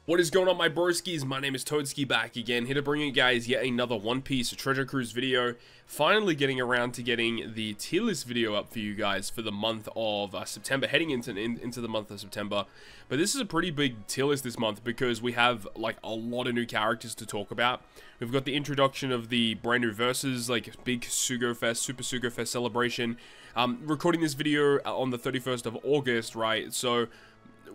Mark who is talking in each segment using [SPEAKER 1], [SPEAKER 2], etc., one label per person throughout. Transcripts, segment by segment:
[SPEAKER 1] What is going on, my broskies? My name is Toadski, back again, here to bring you guys yet another One Piece Treasure Cruise video. Finally getting around to getting the tier list video up for you guys for the month of September, heading into the month of September. But this is a pretty big tier list this month because we have like a lot of new characters to talk about. We've got the introduction of the brand new verses, like big Sugo Fest, Super Sugo Fest celebration. Recording this video on the 31st of August, right? So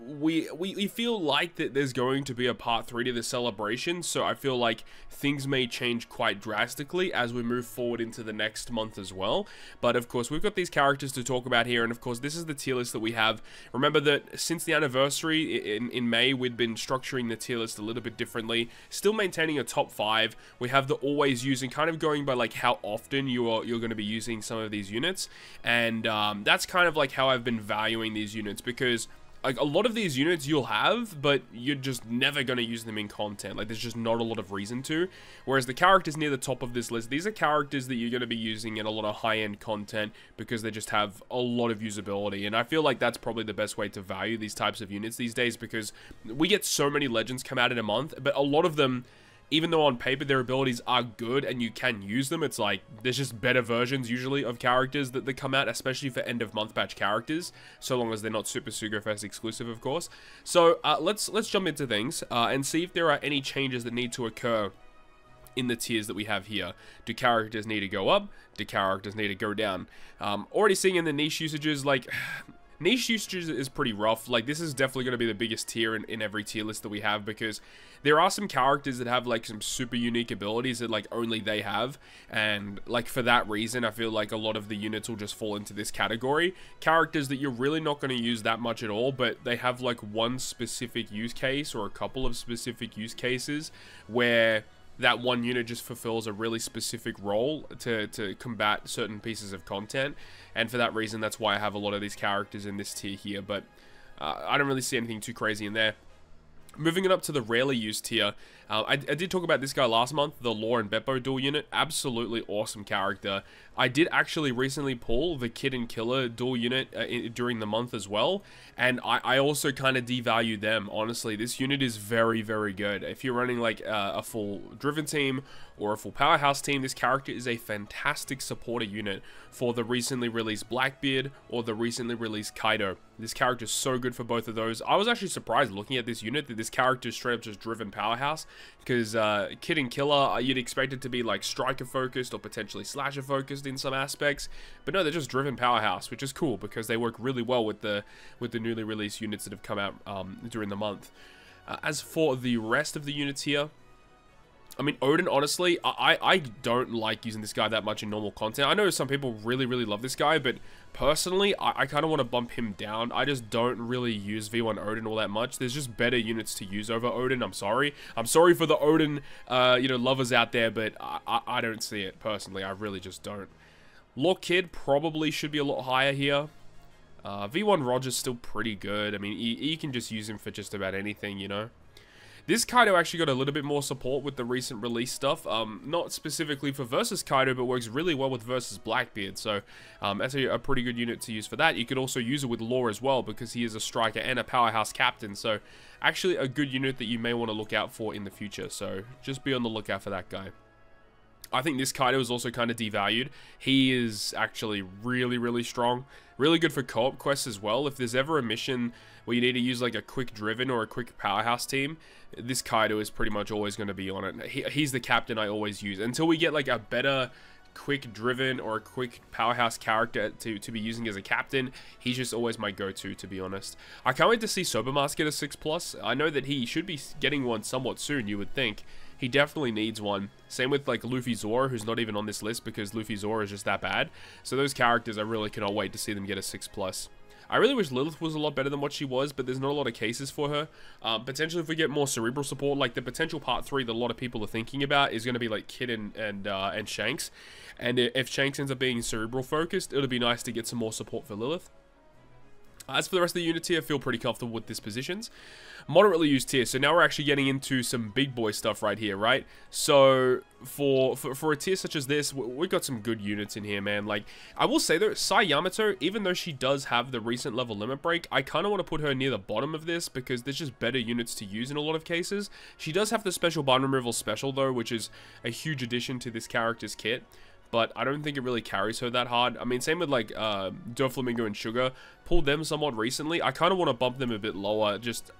[SPEAKER 1] we feel like that there's going to be a part 3 to the celebration, so I feel like things may change quite drastically as we move forward into the next month as well. But of course, we've got these characters to talk about here, and of course, this is the tier list that we have. Remember that since the anniversary in May, we'd been structuring the tier list a little bit differently, still maintaining a top 5. We have the always using, kind of going by like how often you're going to be using some of these units, and that's kind of like how I've been valuing these units, because like a lot of these units you'll have, but you're just never going to use them in content. Like there's just not a lot of reason to. Whereas the characters near the top of this list, these are characters that you're going to be using in a lot of high-end content because they just have a lot of usability. And I feel like that's probably the best way to value these types of units these days, because we get so many legends come out in a month, but a lot of them, even though on paper their abilities are good and you can use them, it's like there's just better versions usually of characters that come out, especially for end of month batch characters, so long as they're not Super Sugo Fest exclusive, of course. So let's jump into things and see if there are any changes that need to occur in the tiers that we have here. Do characters need to go up? Do characters need to go down? Already seeing in the niche usages, like niche usage is pretty rough. Like this is definitely going to be the biggest tier in every tier list that we have, because there are some characters that have like some super unique abilities that like only they have, and like for that reason I feel like a lot of the units will just fall into this category. Characters that you're really not going to use that much at all, but they have like one specific use case or a couple of specific use cases where that one unit just fulfills a really specific role to combat certain pieces of content, and for that reason that's why I have a lot of these characters in this tier here. But I don't really see anything too crazy in there. Moving it up to the rarely used tier, I did talk about this guy last month, the Law and Beppo dual unit. Absolutely awesome character. I did actually recently pull the Kid and Killer dual unit during the month as well, and I also kind of devalued them. Honestly, this unit is very, very good. If you're running like a full Driven team or a full Powerhouse team, this character is a fantastic supporter unit for the recently released Blackbeard or the recently released Kaido. This character is so good for both of those. I was actually surprised looking at this unit that this character is straight up just Driven Powerhouse, because Kid and Killer, you'd expect it to be like striker focused or potentially slasher focused in some aspects, but no, they're just Driven Powerhouse, which is cool because they work really well with the newly released units that have come out during the month. As for the rest of the units here, I mean, Odin, honestly, I don't like using this guy that much in normal content. I know some people really, really love this guy, but personally, I kind of want to bump him down. I just don't really use V1 Odin all that much. There's just better units to use over Odin. I'm sorry. I'm sorry for the Odin, you know, lovers out there, but I don't see it personally. I really just don't. Law Kid probably should be a lot higher here. V1 Roger's still pretty good. I mean, you can just use him for just about anything, you know. This Kaido actually got a little bit more support with the recent release stuff, not specifically for Versus Kaido, but works really well with Versus Blackbeard, so that's a pretty good unit to use for that. You could also use it with Law as well, because he is a striker and a powerhouse captain, so actually a good unit that you may want to look out for in the future, so just be on the lookout for that guy. I think this Kaido is also kind of devalued. He is actually really, really strong. Really good for co-op quests as well. If there's ever a mission where you need to use like a quick Driven or a quick Powerhouse team, this Kaido is pretty much always going to be on it. He's the captain I always use. Until we get like a better quick Driven or a quick Powerhouse character to be using as a captain, he's just always my go-to be honest. I can't wait to see Sobermask get a 6+. I know that he should be getting one somewhat soon, you would think. He definitely needs one. Same with like Luffy Zoro, who's not even on this list because Luffy Zoro is just that bad. So those characters, I really cannot wait to see them get a 6+. I really wish Lilith was a lot better than what she was, but there's not a lot of cases for her. Potentially if we get more cerebral support, like the potential part 3 that a lot of people are thinking about is going to be like Kid and Shanks. And if Shanks ends up being cerebral focused, it'll be nice to get some more support for Lilith. As for the rest of the unit tier, I feel pretty comfortable with these positions. Moderately used tier, so now we're actually getting into some big boy stuff right here, right? So, for a tier such as this, we've got some good units in here, man. Like, I will say though, Sai Yamato, even though she does have the recent level limit break, I kind of want to put her near the bottom of this, because there's just better units to use in a lot of cases. She does have the special bind removal special though, which is a huge addition to this character's kit. But I don't think it really carries her that hard. I mean, same with like Doflamingo and Sugar. Pulled them somewhat recently. I kind of want to bump them a bit lower. Just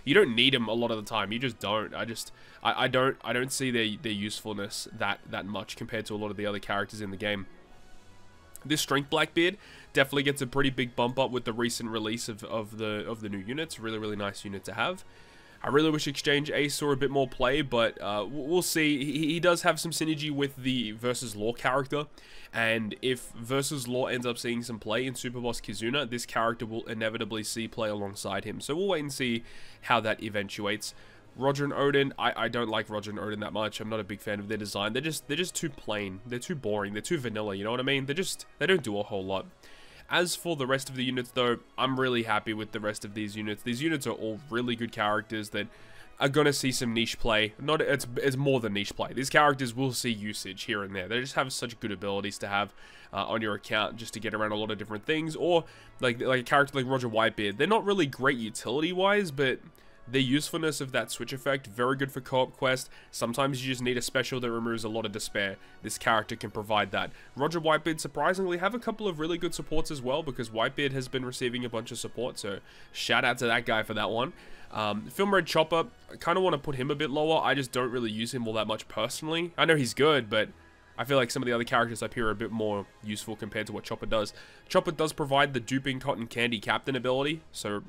[SPEAKER 1] you don't need them a lot of the time. You just don't. I don't see their usefulness that much compared to a lot of the other characters in the game. This Strength Blackbeard definitely gets a pretty big bump up with the recent release of the new units. Really nice unit to have. I really wish Exchange Ace saw a bit more play, but we'll see. He does have some synergy with the Versus Law character, and if Versus Law ends up seeing some play in Super Boss Kizuna, this character will inevitably see play alongside him. So we'll wait and see how that eventuates. Roger and Odin, I don't like Roger and Odin that much. I'm not a big fan of their design. They're just too plain. They're too boring. They're too vanilla. You know what I mean? They don't do a whole lot. As for the rest of the units though, I'm really happy with the rest of these units. These units are all really good characters that are going to see some niche play. It's more than niche play. These characters will see usage here and there. They just have such good abilities to have on your account just to get around a lot of different things. Or like a character like Roger Whitebeard. They're not really great utility-wise, but the usefulness of that switch effect, very good for co-op quest. Sometimes you just need a special that removes a lot of despair. This character can provide that. Roger Whitebeard surprisingly have a couple of really good supports as well, because Whitebeard has been receiving a bunch of support, so shout out to that guy for that one. Film Red Chopper, I kind of want to put him a bit lower. I just don't really use him all that much personally. I know he's good, but I feel like some of the other characters up here are a bit more useful compared to what Chopper does. Chopper does provide the duping cotton candy captain ability, so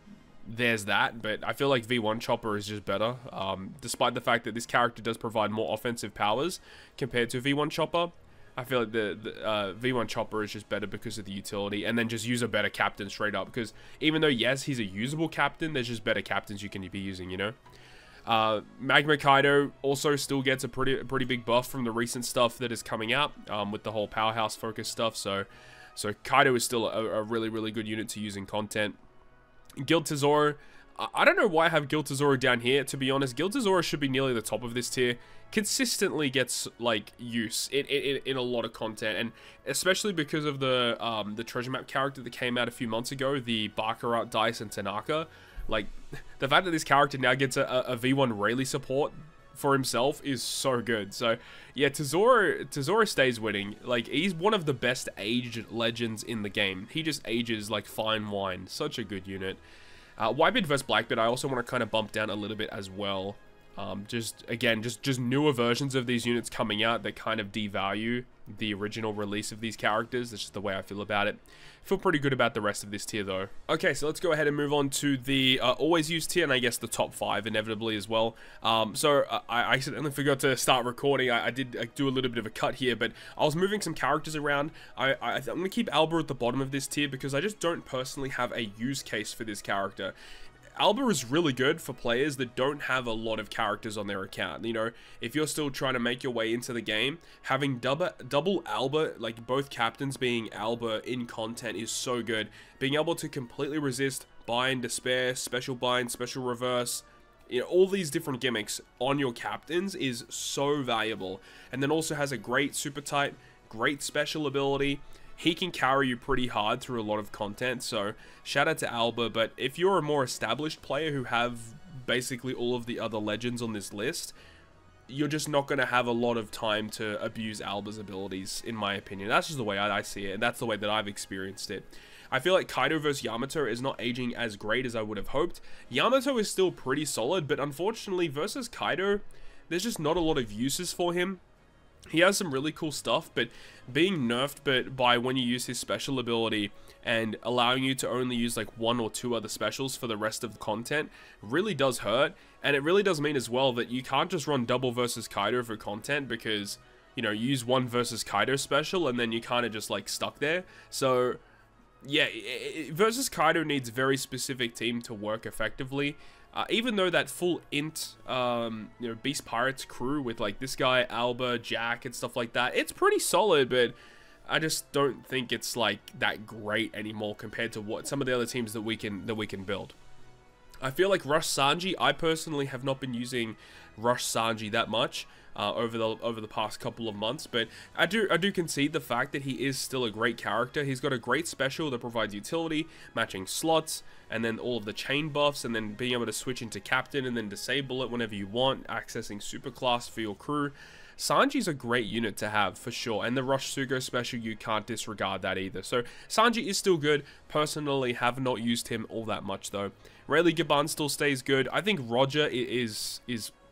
[SPEAKER 1] there's that, but I feel like V1 Chopper is just better, despite the fact that this character does provide more offensive powers compared to V1 Chopper. I feel like the V1 Chopper is just better because of the utility, and then just use a better captain straight up, because even though, yes, he's a usable captain, there's just better captains you can be using, you know? Magma Kaido also still gets a pretty big buff from the recent stuff that is coming out, with the whole powerhouse focus stuff, so Kaido is still a really good unit to use in content. Guild Tesoro, I don't know why I have Guild Tesoro down here, to be honest. Guild Tesoro should be nearly the top of this tier. Consistently gets, like, use in a lot of content, and especially because of the treasure map character that came out a few months ago, the Baccarat, Dice, and Tanaka. Like, the fact that this character now gets a V1 Rayleigh support for himself is so good. So yeah, Tesoro stays winning. Like, he's one of the best aged legends in the game. He just ages like fine wine. Such a good unit. Whitebeard vs Blackbeard, I also want to kind of bump down a little bit as well. Just newer versions of these units coming out that kind of devalue the original release of these characters. That's just the way I feel about it. Feel pretty good about the rest of this tier though. Okay, so let's go ahead and move on to the always used tier, and I guess the top 5 inevitably as well. I accidentally forgot to start recording. I did do a little bit of a cut here, but I was moving some characters around. I'm going to keep Alba at the bottom of this tier because I just don't personally have a use case for this character. Alba is really good for players that don't have a lot of characters on their account. You know, if you're still trying to make your way into the game, having double Alba, like both captains being Alba in content, is so good. Being able to completely resist Bind, Despair, Special Bind, Special Reverse, you know, all these different gimmicks on your captains is so valuable. And then also has a great super type, great special ability. He can carry you pretty hard through a lot of content, so shout out to Alba. But if you're a more established player who have basically all of the other legends on this list, you're just not going to have a lot of time to abuse Alba's abilities, in my opinion. That's just the way I see it, and that's the way that I've experienced it. I feel like Kaido vs Yamato is not aging as great as I would have hoped. Yamato is still pretty solid, but unfortunately versus Kaido, there's just not a lot of uses for him. He has some really cool stuff, but being nerfed by when you use his special ability and allowing you to only use like 1 or 2 other specials for the rest of the content really does hurt. And it really does mean as well that you can't just run double versus Kaido for content because, you know, you use 1 versus Kaido special and then you kind of just like stuck there. So yeah, versus Kaido needs very specific team to work effectively. Even though that full int, you know, Beast Pirates crew with like this guy, Alba, Jack, and stuff like that, it's pretty solid, but I just don't think it's like that great anymore compared to what some of the other teams that we can build. I feel like Rush Sanji, I personally have not been using Rush Sanji that much over the past couple of months, but I do concede the fact that he is still a great character. He's got a great special that provides utility, matching slots, and then all of the chain buffs, and then being able to switch into captain and then disable it whenever you want, accessing super class for your crew. Sanji's a great unit to have for sure, and the Rush Sugo special, you can't disregard that either. So Sanji is still good. Personally, have not used him all that much though. Rayleigh Gaban still stays good. I think Roger is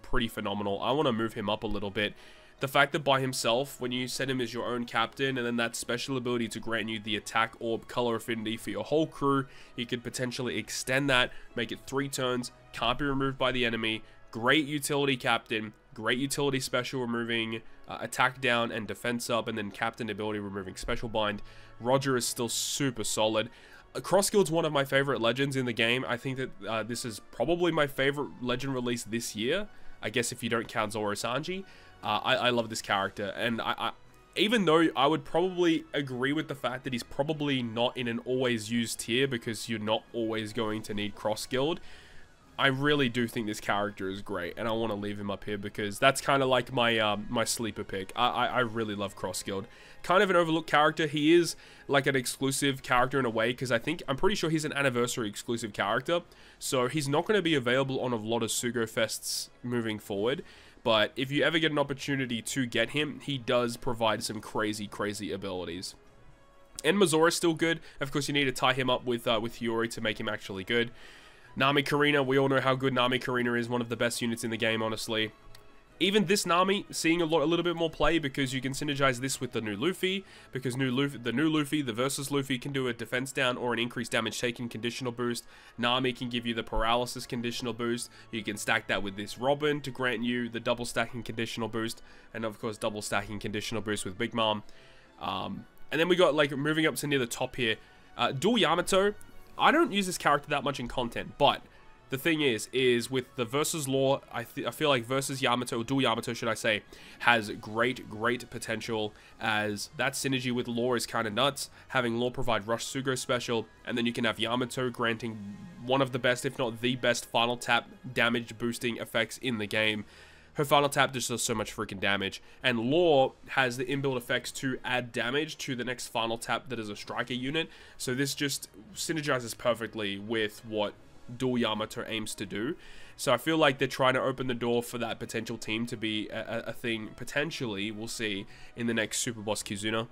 [SPEAKER 1] pretty phenomenal. I want to move him up a little bit. The fact that by himself, when you set him as your own captain, and then that special ability to grant you the attack orb color affinity for your whole crew, you could potentially extend that, make it 3 turns, can't be removed by the enemy. Great utility captain, great utility special removing attack down and defense up, and then captain ability removing special bind. Roger is still super solid. Crossguild's one of my favorite legends in the game. I think that this is probably my favorite legend release this year. I guess if you don't count Zoro Sanji. I love this character, and even though I would probably agree with the fact that he's probably not in an always used tier because you're not always going to need Crossguild, I really do think this character is great, and I want to leave him up here because that's kind of like my my sleeper pick. I really love Crossguild. Kind of an overlooked character. He is like an exclusive character in a way, because I'm pretty sure he's an anniversary exclusive character, so he's not going to be available on a lot of Sugo Fests moving forward. But if you ever get an opportunity to get him, he does provide some crazy abilities. And Mazora is still good. Of course, you need to tie him up with Hiyori to make him actually good. Nami Karina, we all know how good Nami Karina is, one of the best units in the game, honestly. Even this Nami, seeing a little bit more play because you can synergize this with the new Luffy, because the new Luffy, the versus Luffy, can do a defense down or an increased damage taken conditional boost. Nami can give you the paralysis conditional boost. You can stack that with this Robin to grant you the double stacking conditional boost, and of course double stacking conditional boost with Big Mom. And then we got, like, moving up to near the top here, Dual Yamato. I don't use this character that much in content, but the thing is with the Versus lore, I feel like Versus Yamato, or Dual Yamato should I say, has great potential, as that synergy with lore is kind of nuts. Having lore provide Rush Sugo special, and then you can have Yamato granting one of the best, if not the best, final tap damage boosting effects in the game. Her final tap just does so much freaking damage, and lore has the inbuilt effects to add damage to the next final tap that is a striker unit, so this just synergizes perfectly with what Dual Yamato aims to do. So I feel like they're trying to open the door for that potential team to be a thing, potentially, we'll see, in the next Super Boss Kizuna.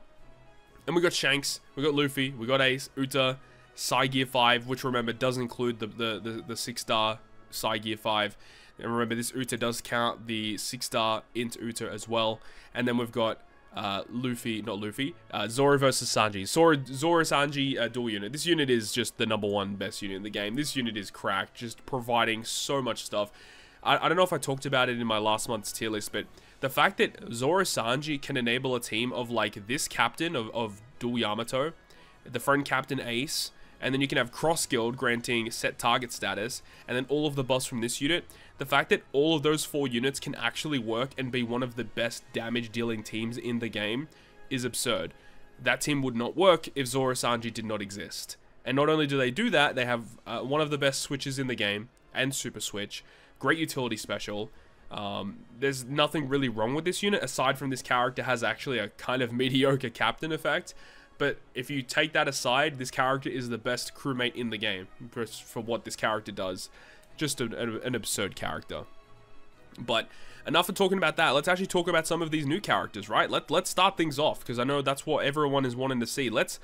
[SPEAKER 1] And we got Shanks, we got Luffy, we got Ace, Uta, Psy Gear 5, which remember does include the 6-star Psy Gear 5. And remember, this Uta does count the 6-star int Uta as well. And then we've got Zoro versus Sanji. Zoro Sanji dual unit. This unit is just the #1 best unit in the game. This unit is cracked, just providing so much stuff. I don't know if I talked about it in my last month's tier list, but the fact that Zoro Sanji can enable a team of, like, this captain of Dual Yamato, the friend captain Ace, and then you can have Cross Guild granting set target status, and then all of the buffs from this unit. The fact that all of those 4 units can actually work and be one of the best damage dealing teams in the game is absurd. That team would not work if Zoro Sanji did not exist. And not only do they do that, they have one of the best switches in the game, and Super Switch, great utility special. There's nothing really wrong with this unit, aside from this character has actually a kind of mediocre captain effect. But if you take that aside, this character is the best crewmate in the game for what this character does. Just an absurd character. But enough of talking about that. Let's actually talk about some of these new characters, right? Let's start things off, because I know that's what everyone is wanting to see. Let's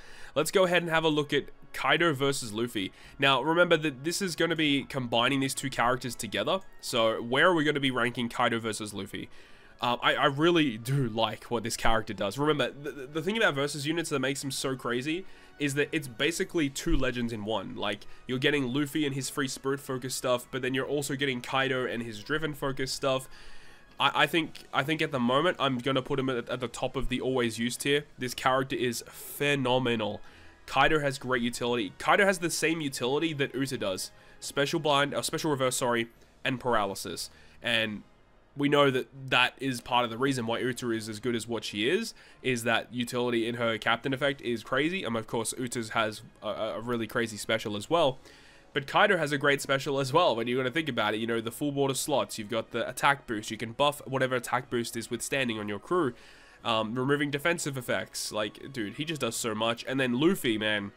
[SPEAKER 1] go ahead and have a look at Kaido versus Luffy. Now, remember that this is going to be combining these 2 characters together. So where are we going to be ranking Kaido versus Luffy? I really do like what this character does. Remember, the thing about versus units that makes them so crazy is that it's basically 2 legends in one. Like, you're getting Luffy and his free spirit focus stuff, but then you're also getting Kaido and his driven focus stuff. I think at the moment I'm gonna put him at the top of the always used tier. This character is phenomenal. Kaido has great utility. Kaido has the same utility that Uta does: special blind, special reverse, sorry, and paralysis. And we know that that is part of the reason why Uta is as good as what she is that utility in her captain effect is crazy. And of course, Uta's has a really crazy special as well. But Kaido has a great special as well when you're going to think about it. You know, the full border slots, you've got the attack boost, you can buff whatever attack boost is withstanding on your crew. Removing defensive effects, like, dude, he just does so much. And then Luffy, man,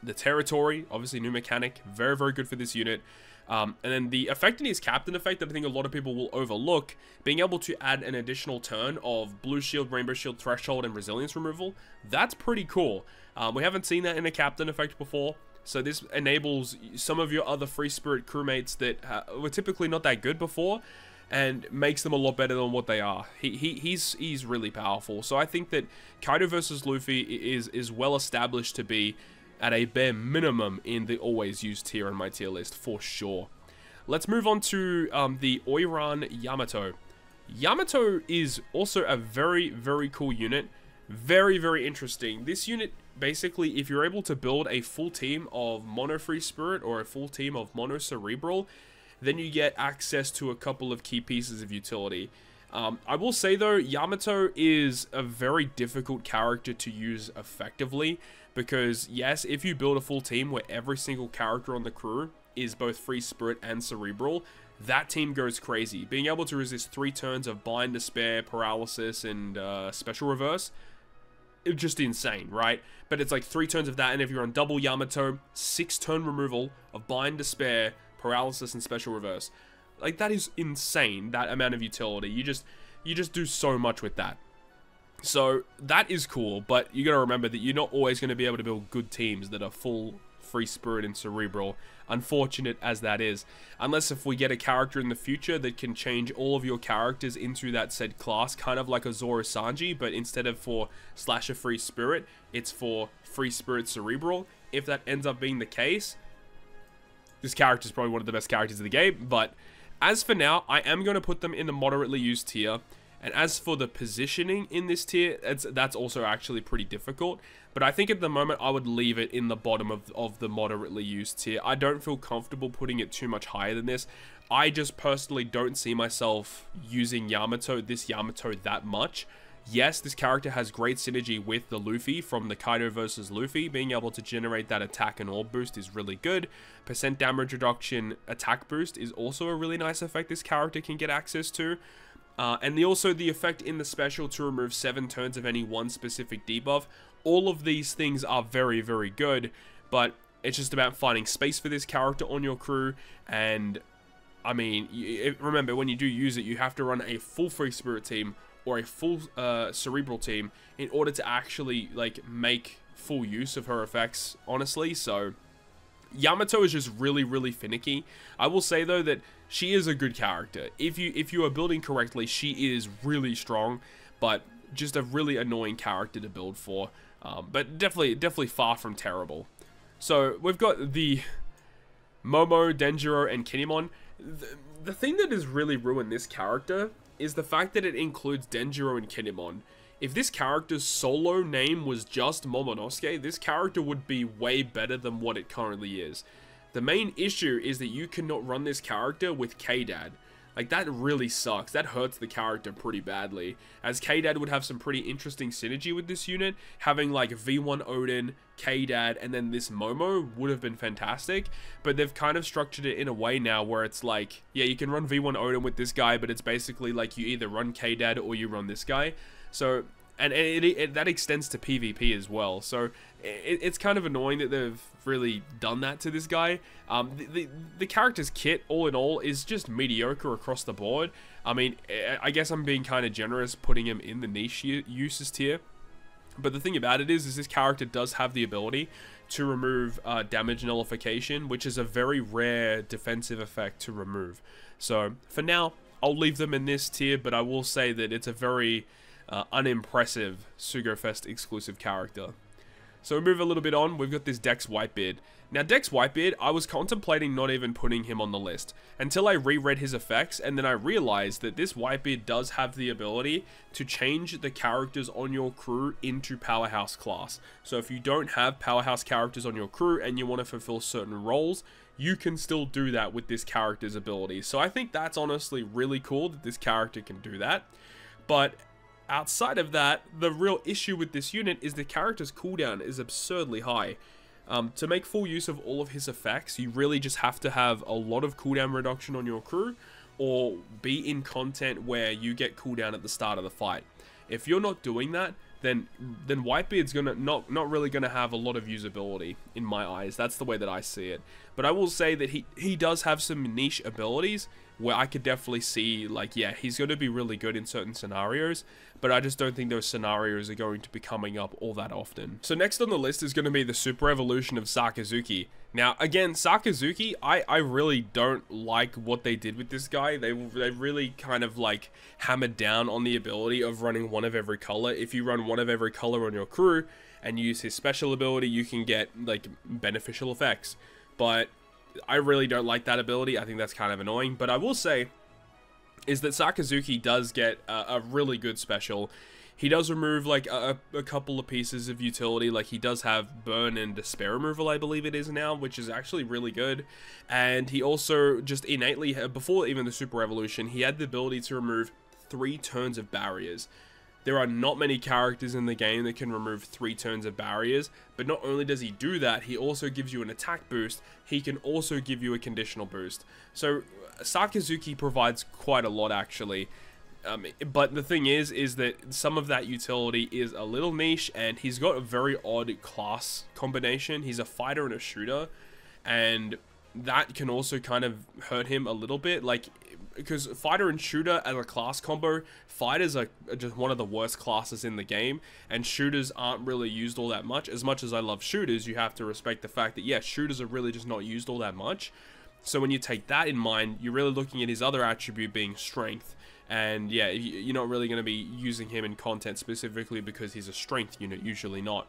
[SPEAKER 1] the territory, obviously new mechanic, very, very good for this unit. And then the effect in his captain effect that I think a lot of people will overlook, being able to add an additional turn of blue shield, rainbow shield, threshold, and resilience removal, that's pretty cool. We haven't seen that in a captain effect before, so this enables some of your other free spirit crewmates that were typically not that good before, and makes them a lot better than what they are. He's really powerful. So I think that Kaido versus Luffy is well established to be at a bare minimum in the always used tier on my tier list, for sure. Let's move on to the Oiran Yamato. Yamato is also a very, very cool unit. Very, very interesting. This unit, basically, if you're able to build a full team of Mono Free Spirit or a full team of Mono Cerebral, then you get access to a couple of key pieces of utility. I will say though, Yamato is a very difficult character to use effectively, because yes, if you build a full team where every single character on the crew is both Free Spirit and Cerebral, that team goes crazy. Being able to resist 3 turns of Bind, Despair, Paralysis, and Special Reverse, it's just insane, right? But it's like 3 turns of that, and if you're on double Yamato, 6 turn removal of Bind, Despair, Paralysis, and Special Reverse. Like, that is insane, that amount of utility. You just do so much with that. So that is cool, but you gotta remember that you're not always gonna be able to build good teams that are full Free Spirit and Cerebral, unfortunate as that is. Unless if we get a character in the future that can change all of your characters into that said class, kind of like a Zoro Sanji, but instead of for Slasher Free Spirit, it's for Free Spirit Cerebral. If that ends up being the case, this character is probably one of the best characters in the game, but as for now, I am going to put them in the moderately used tier. And as for the positioning in this tier, that's also actually pretty difficult. But I think at the moment, I would leave it in the bottom of the moderately used tier. I don't feel comfortable putting it too much higher than this. I just personally don't see myself using this Yamato that much. Yes, this character has great synergy with the Luffy from the Kaido versus Luffy. Being able to generate that attack and orb boost is really good. Percent damage reduction attack boost is also a really nice effect this character can get access to. And also the effect in the special to remove 7 turns of any one specific debuff. All of these things are very, very good, but it's just about finding space for this character on your crew. And I mean, remember, when you do use it, you have to run a full Free Spirit team or a full Cerebral team in order to actually like make full use of her effects, honestly. So Yamato is just really, really finicky. I will say though that she is a good character. If you are building correctly, she is really strong, but just a really annoying character to build for. But definitely far from terrible. So we've got the Momo, Denjiro, and Kinemon. The thing that has really ruined this character is the fact that it includes Denjiro and Kinemon. If this character's solo name was just Momonosuke, this character would be way better than what it currently is. The main issue is that you cannot run this character with K-Dad. Like, that really sucks. That hurts the character pretty badly, as K-Dad would have some pretty interesting synergy with this unit. Having like V1 Odin, K-Dad, and then this Momo would have been fantastic, but they've kind of structured it in a way now where it's like, yeah, you can run V1 Odin with this guy, but it's basically like you either run K-Dad or you run this guy. So, and that extends to PvP as well. So it's kind of annoying that they've really done that to this guy. The character's kit, all in all, is just mediocre across the board. I mean, I guess I'm being kind of generous putting him in the niche uses tier. But the thing about it is this character does have the ability to remove damage nullification, which is a very rare defensive effect to remove. So for now, I'll leave them in this tier, but I will say that it's a very unimpressive Sugofest exclusive character. So we move a little bit on, we've got this Dex Whitebeard. Now Dex Whitebeard, I was contemplating not even putting him on the list until I reread his effects, and then I realized that this Whitebeard does have the ability to change the characters on your crew into Powerhouse class. So if you don't have Powerhouse characters on your crew and you want to fulfill certain roles, you can still do that with this character's ability. So I think that's honestly really cool that this character can do that. But outside of that, the real issue with this unit is the character's cooldown is absurdly high. To make full use of all of his effects, you really just have to have a lot of cooldown reduction on your crew, or be in content where you get cooldown at the start of the fight. If you're not doing that, then Whitebeard's gonna not really gonna have a lot of usability in my eyes. That's the way that I see it. But I will say that he does have some niche abilities where I could definitely see, like, yeah, he's going to be really good in certain scenarios, but I just don't think those scenarios are going to be coming up all that often. So next on the list is going to be the Super Evolution of Sakazuki. Now, again, Sakazuki, I really don't like what they did with this guy. They really kind of, like, hammered down on the ability of running one of every color. If you run one of every color on your crew and use his special ability, you can get, like, beneficial effects. But I really don't like that ability. I think that's kind of annoying. But I will say is that Sakazuki does get a really good special. He does remove like a couple of pieces of utility. Like he does have burn and despair removal, I believe it is now, which is actually really good. And he also just innately, before even the Super Evolution, he had the ability to remove 3 turns of barriers. There are not many characters in the game that can remove 3 turns of barriers, but not only does he do that, he also gives you an attack boost. He can also give you a conditional boost. So Sakazuki provides quite a lot, actually. But the thing is that some of that utility is a little niche, and he's got a very odd class combination. He's a fighter and a shooter, and that can also kind of hurt him a little bit. Like, because fighter and shooter as a class combo, fighters are just one of the worst classes in the game, and shooters aren't really used all that much. As much as I love shooters, you have to respect the fact that, yeah, shooters are really just not used all that much. So when you take that in mind, you're really looking at his other attribute being strength. And yeah, you're not really going to be using him in content specifically because he's a strength unit, usually not.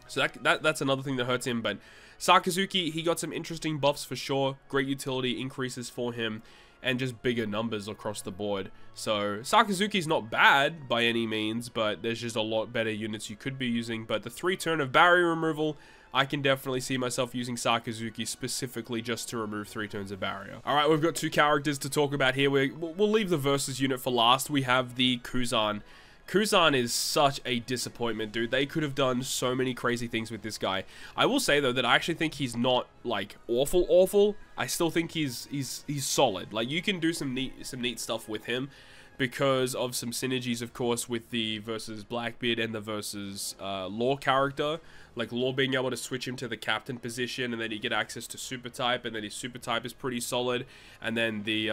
[SPEAKER 1] So that's another thing that hurts him. But Sakazuki, he got some interesting buffs for sure. Great utility increases for him, and just bigger numbers across the board. So Sakazuki's not bad by any means, but there's just a lot better units you could be using. But the 3 turn of barrier removal, I can definitely see myself using Sakazuki specifically just to remove 3 turns of barrier. Alright, we've got 2 characters to talk about here. We'll leave the versus unit for last. We have the Kuzan. Kuzan is such a disappointment, dude. They could have done so many crazy things with this guy. I will say, though, that I actually think he's not, like, awful. I still think he's solid. Like, you can do some neat stuff with him because of some synergies, of course, with the versus Blackbeard and the versus Law character. Like, Law being able to switch him to the captain position, and then you get access to super type, and then his super type is pretty solid. And then the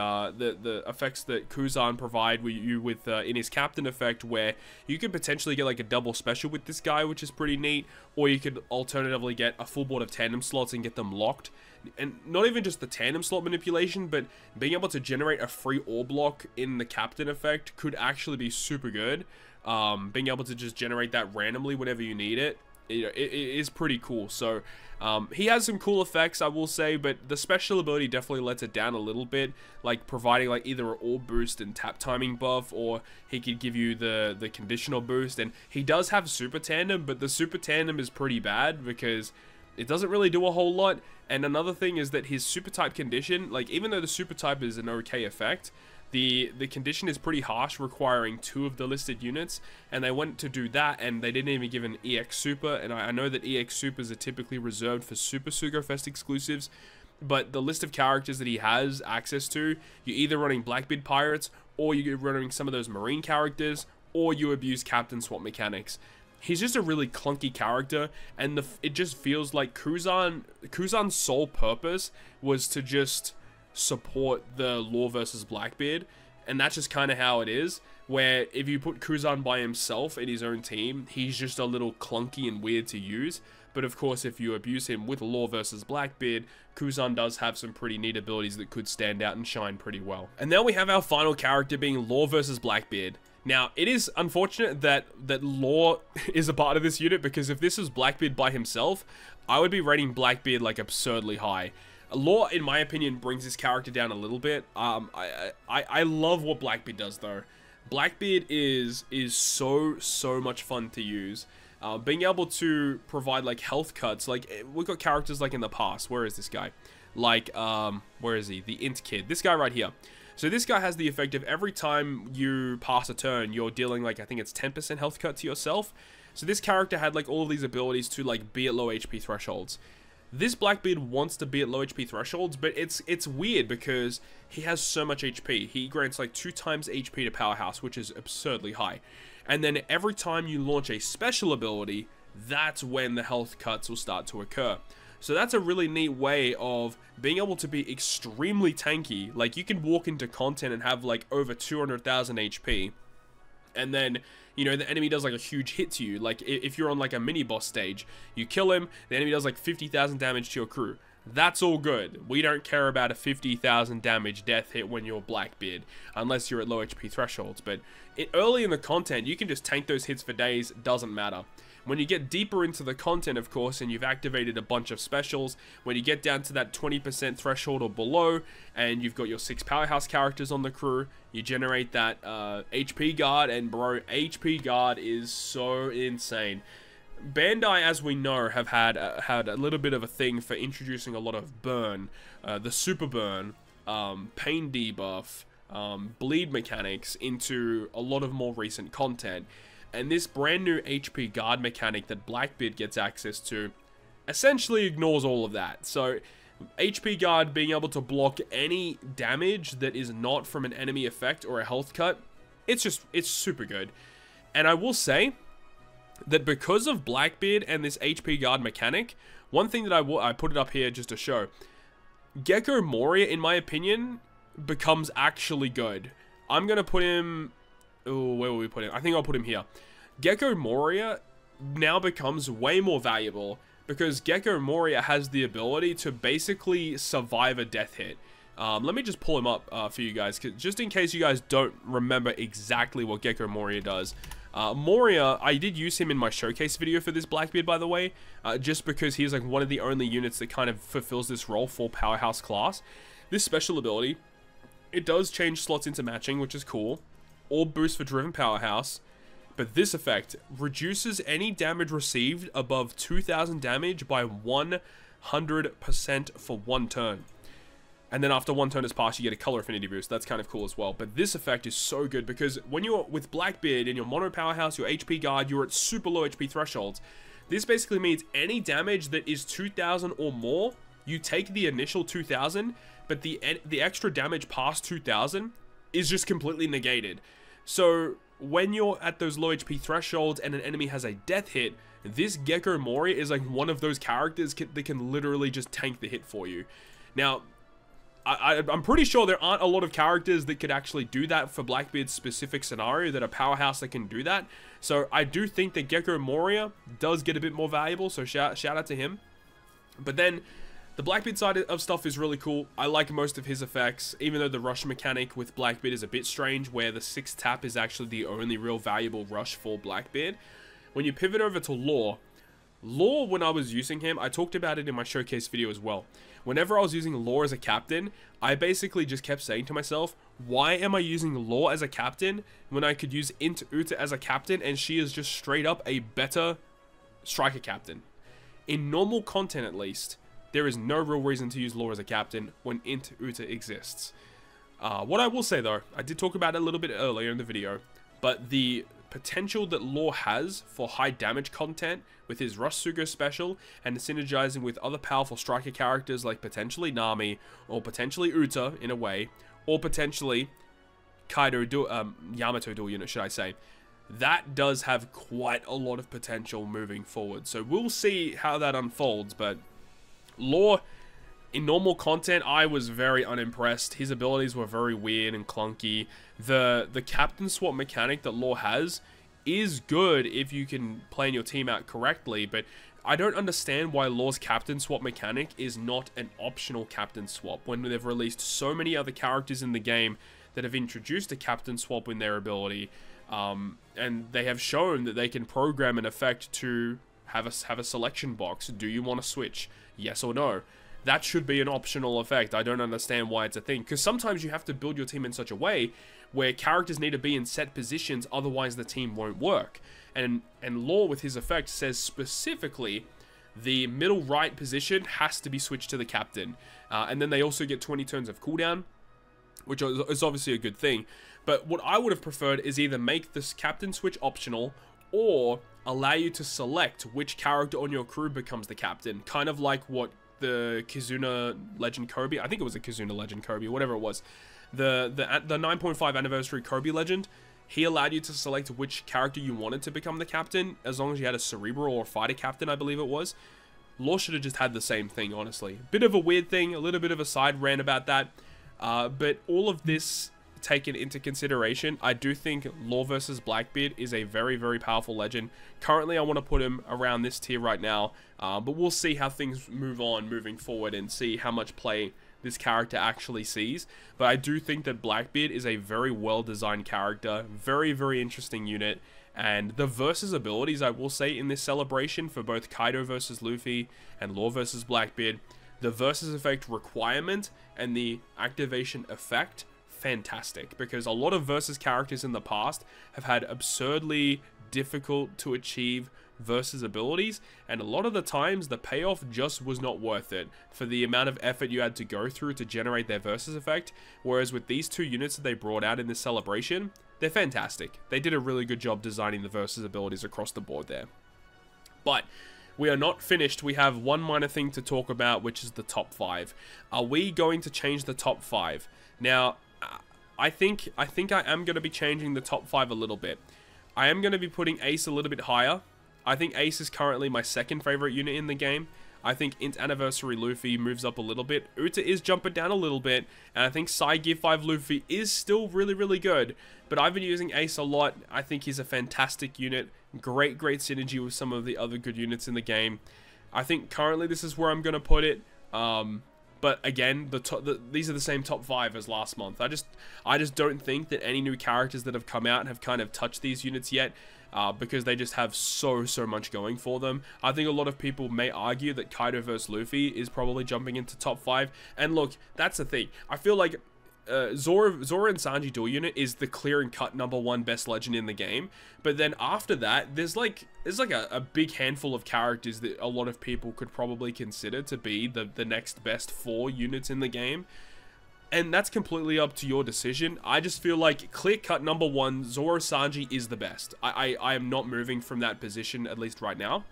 [SPEAKER 1] effects that Kuzan provide you with in his captain effect, where you could potentially get like a double special with this guy, which is pretty neat. Or you could alternatively get a full board of tandem slots and get them locked. And not even just the tandem slot manipulation, but being able to generate a free ore block in the captain effect could actually be super good. Being able to just generate that randomly whenever you need it, it is pretty cool. So he has some cool effects, I will say, but the special ability definitely lets it down a little bit, like providing like either an ore boost and tap timing buff, or he could give you the conditional boost. And he does have super tandem, but the super tandem is pretty bad because it doesn't really do a whole lot. And another thing is that his super type condition, like, even though the super type is an okay effect, the condition is pretty harsh, requiring 2 of the listed units, and they went to do that, and they didn't even give an EX Super. And I know that EX Supers are typically reserved for Super Sugofest exclusives, but the list of characters that he has access to, you're either running Blackbeard Pirates, or you're running some of those Marine characters, or you abuse Captain Swap mechanics. He's just a really clunky character, and it just feels like Kuzan's sole purpose was to just support the Law versus Blackbeard, and that's just kind of how it is, where if you put Kuzan by himself in his own team, he's just a little clunky and weird to use. But of course, if you abuse him with Law versus Blackbeard, Kuzan does have some pretty neat abilities that could stand out and shine pretty well. And then we have our final character being Law versus Blackbeard. Now, it is unfortunate that Law is a part of this unit, because if this was Blackbeard by himself, I would be rating Blackbeard like absurdly high. Law, in my opinion, brings his character down a little bit. I love what Blackbeard does, though. Blackbeard is so much fun to use. Being able to provide like health cuts, like we've got characters like in the past. Where is this guy? like, where is he? The Int Kid. This guy right here. So this guy has the effect of every time you pass a turn, you're dealing, like, I think it's 10% health cut to yourself. So this character had, like, all of these abilities to, like, be at low HP thresholds. This Blackbeard wants to be at low HP thresholds, but it's weird because he has so much HP. He grants, like, 2 times HP to Powerhouse, which is absurdly high. And then every time you launch a special ability, that's when the health cuts will start to occur. So that's a really neat way of being able to be extremely tanky. Like, you can walk into content and have, like, over 200,000 HP. And then, you know, the enemy does, like, a huge hit to you. Like, if you're on, like, a mini-boss stage, you kill him, the enemy does, like, 50,000 damage to your crew. That's all good. We don't care about a 50,000 damage death hit when you're Blackbeard, unless you're at low HP thresholds. But early in the content, you can just tank those hits for days, doesn't matter. When you get deeper into the content, of course, and you've activated a bunch of specials, when you get down to that 20% threshold or below, and you've got your 6 powerhouse characters on the crew, you generate that HP guard, and bro, HP guard is so insane. Bandai, as we know, have had a little bit of a thing for introducing a lot of burn, the super burn, pain debuff, bleed mechanics into a lot of more recent content. And this brand new HP guard mechanic that Blackbeard gets access to essentially ignores all of that. So HP guard being able to block any damage that is not from an enemy effect or a health cut, it's super good. And I will say that because of Blackbeard and this HP guard mechanic, one thing that I put it up here just to show, Gecko Moria, in my opinion, becomes actually good. I'm going to put him... Oh, where will we put him? I think I'll put him here. Gecko Moria now becomes way more valuable because Gecko Moria has the ability to basically survive a death hit. Let me just pull him up for you guys, just in case you guys don't remember exactly what Gecko Moria does. Moria, I did use him in my showcase video for this Blackbeard, by the way, just because he's like one of the only units that kind of fulfills this role for Powerhouse class. This special ability, it does change slots into matching, which is cool. Or boost for Driven Powerhouse, but this effect reduces any damage received above 2,000 damage by 100% for 1 turn. And then after 1 turn has passed, you get a color affinity boost. That's kind of cool as well. But this effect is so good because when you're with Blackbeard in your mono powerhouse, your HP guard, you're at super low HP thresholds. This basically means any damage that is 2,000 or more, you take the initial 2,000, but the extra damage past 2,000 is just completely negated. So when you're at those low HP thresholds and an enemy has a death hit, this Gecko Moria is like one of those characters that can literally just tank the hit for you. Now, I'm pretty sure there aren't a lot of characters that could actually do that for Blackbeard's specific scenario, that are powerhouse that can do that. So I do think that Gecko Moria does get a bit more valuable, so shout out to him. But then the Blackbeard side of stuff is really cool. I like most of his effects, even though the rush mechanic with Blackbeard is a bit strange, where the 6 tap is actually the only real valuable rush for Blackbeard. When you pivot over to Law, when I was using him, I talked about it in my showcase video as well. Whenever I was using Law as a captain, I basically just kept saying to myself, why am I using Law as a captain when I could use Int Uta as a captain and she is just straight up a better striker captain? In normal content, at least, there is no real reason to use Law as a captain when Int Uta exists. What I will say though, I did talk about it a little bit earlier in the video, but the potential that Law has for high damage content with his Rush Sugo special and synergizing with other powerful striker characters like potentially Nami or potentially Uta in a way, or potentially Yamato dual unit, should I say. That does have quite a lot of potential moving forward. So we'll see how that unfolds, but Law, in normal content, I was very unimpressed. His abilities were very weird and clunky. The captain swap mechanic that Law has is good if you can plan your team out correctly, but I don't understand why Law's captain swap mechanic is not an optional captain swap when they've released so many other characters in the game that have introduced a captain swap in their ability, and they have shown that they can program an effect to have a selection box. Do you want to switch? Yes or no? That should be an optional effect. I don't understand why it's a thing, because sometimes you have to build your team in such a way where characters need to be in set positions, otherwise the team won't work. And Law with his effect says specifically the middle right position has to be switched to the captain. And then they also get 20 turns of cooldown, which is obviously a good thing. But what I would have preferred is either make this captain switch optional or allow you to select which character on your crew becomes the captain. Kind of like what the Kizuna Legend Kirby, I think it was a Kizuna Legend Kirby, whatever it was. The 9.5 anniversary Kirby Legend, he allowed you to select which character you wanted to become the captain, as long as you had a Cerebral or fighter captain, I believe it was. Law should have just had the same thing, honestly. Bit of a weird thing, a little bit of a side rant about that. But all of this taken into consideration, I do think Law versus Blackbeard is a very, very powerful legend. Currently, I want to put him around this tier right now, but we'll see how things move on moving forward and see how much play this character actually sees. But I do think that Blackbeard is a very well-designed character, very, very interesting unit, and the versus abilities, I will say, in this celebration for both Kaido versus Luffy and Law versus Blackbeard, the versus effect requirement and the activation effect, fantastic, because a lot of versus characters in the past have had absurdly difficult to achieve versus abilities, and a lot of the times the payoff just was not worth it for the amount of effort you had to go through to generate their versus effect. Whereas with these two units that they brought out in this celebration, they're fantastic. They did a really good job designing the versus abilities across the board there. But we are not finished. We have one minor thing to talk about, which is the top 5. Are we going to change the top 5? Now, I think I am going to be changing the top 5 a little bit. I am going to be putting Ace a little bit higher. I think Ace is currently my second favorite unit in the game. I think Int Anniversary Luffy moves up a little bit. Uta is jumping down a little bit. And I think Psy Gear 5 Luffy is still really, really good. But I've been using Ace a lot. I think he's a fantastic unit. Great synergy with some of the other good units in the game. I think currently this is where I'm going to put it. But again, these are the same top 5 as last month. I just don't think that any new characters that have come out have kind of touched these units yet. Because they just have so much going for them. I think a lot of people may argue that Kaido vs Luffy is probably jumping into top 5. And look, that's the thing. I feel like Zoro and Sanji dual unit is the clear and cut #1 best legend in the game. But then after that, there's like a big handful of characters that a lot of people could probably consider to be the next best 4 units in the game. And that's completely up to your decision. I just feel like clear-cut #1, Zoro Sanji is the best. I am not moving from that position, at least right now.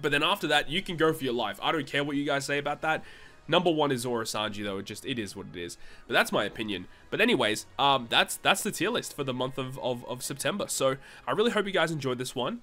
[SPEAKER 1] But then after that, you can go for your life. I don't care what you guys say about that. #1 is Zoro Sanji, though. It is what it is. But that's my opinion. But anyways, that's the tier list for the month of September. So I really hope you guys enjoyed this one.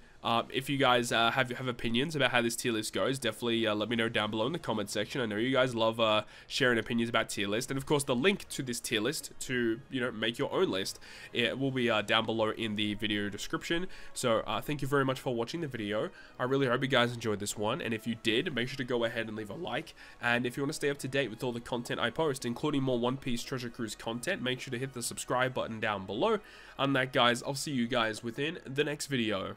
[SPEAKER 1] If you guys have opinions about how this tier list goes, definitely let me know down below in the comment section. I know you guys love sharing opinions about tier list, and of course the link to this tier list to make your own list, it will be down below in the video description. So thank you very much for watching the video. I really hope you guys enjoyed this one, and if you did, make sure to go ahead and leave a like. And if you want to stay up to date with all the content I post, including more One Piece Treasure Cruise content, make sure to hit the subscribe button down below. On that, guys, I'll see you guys within the next video.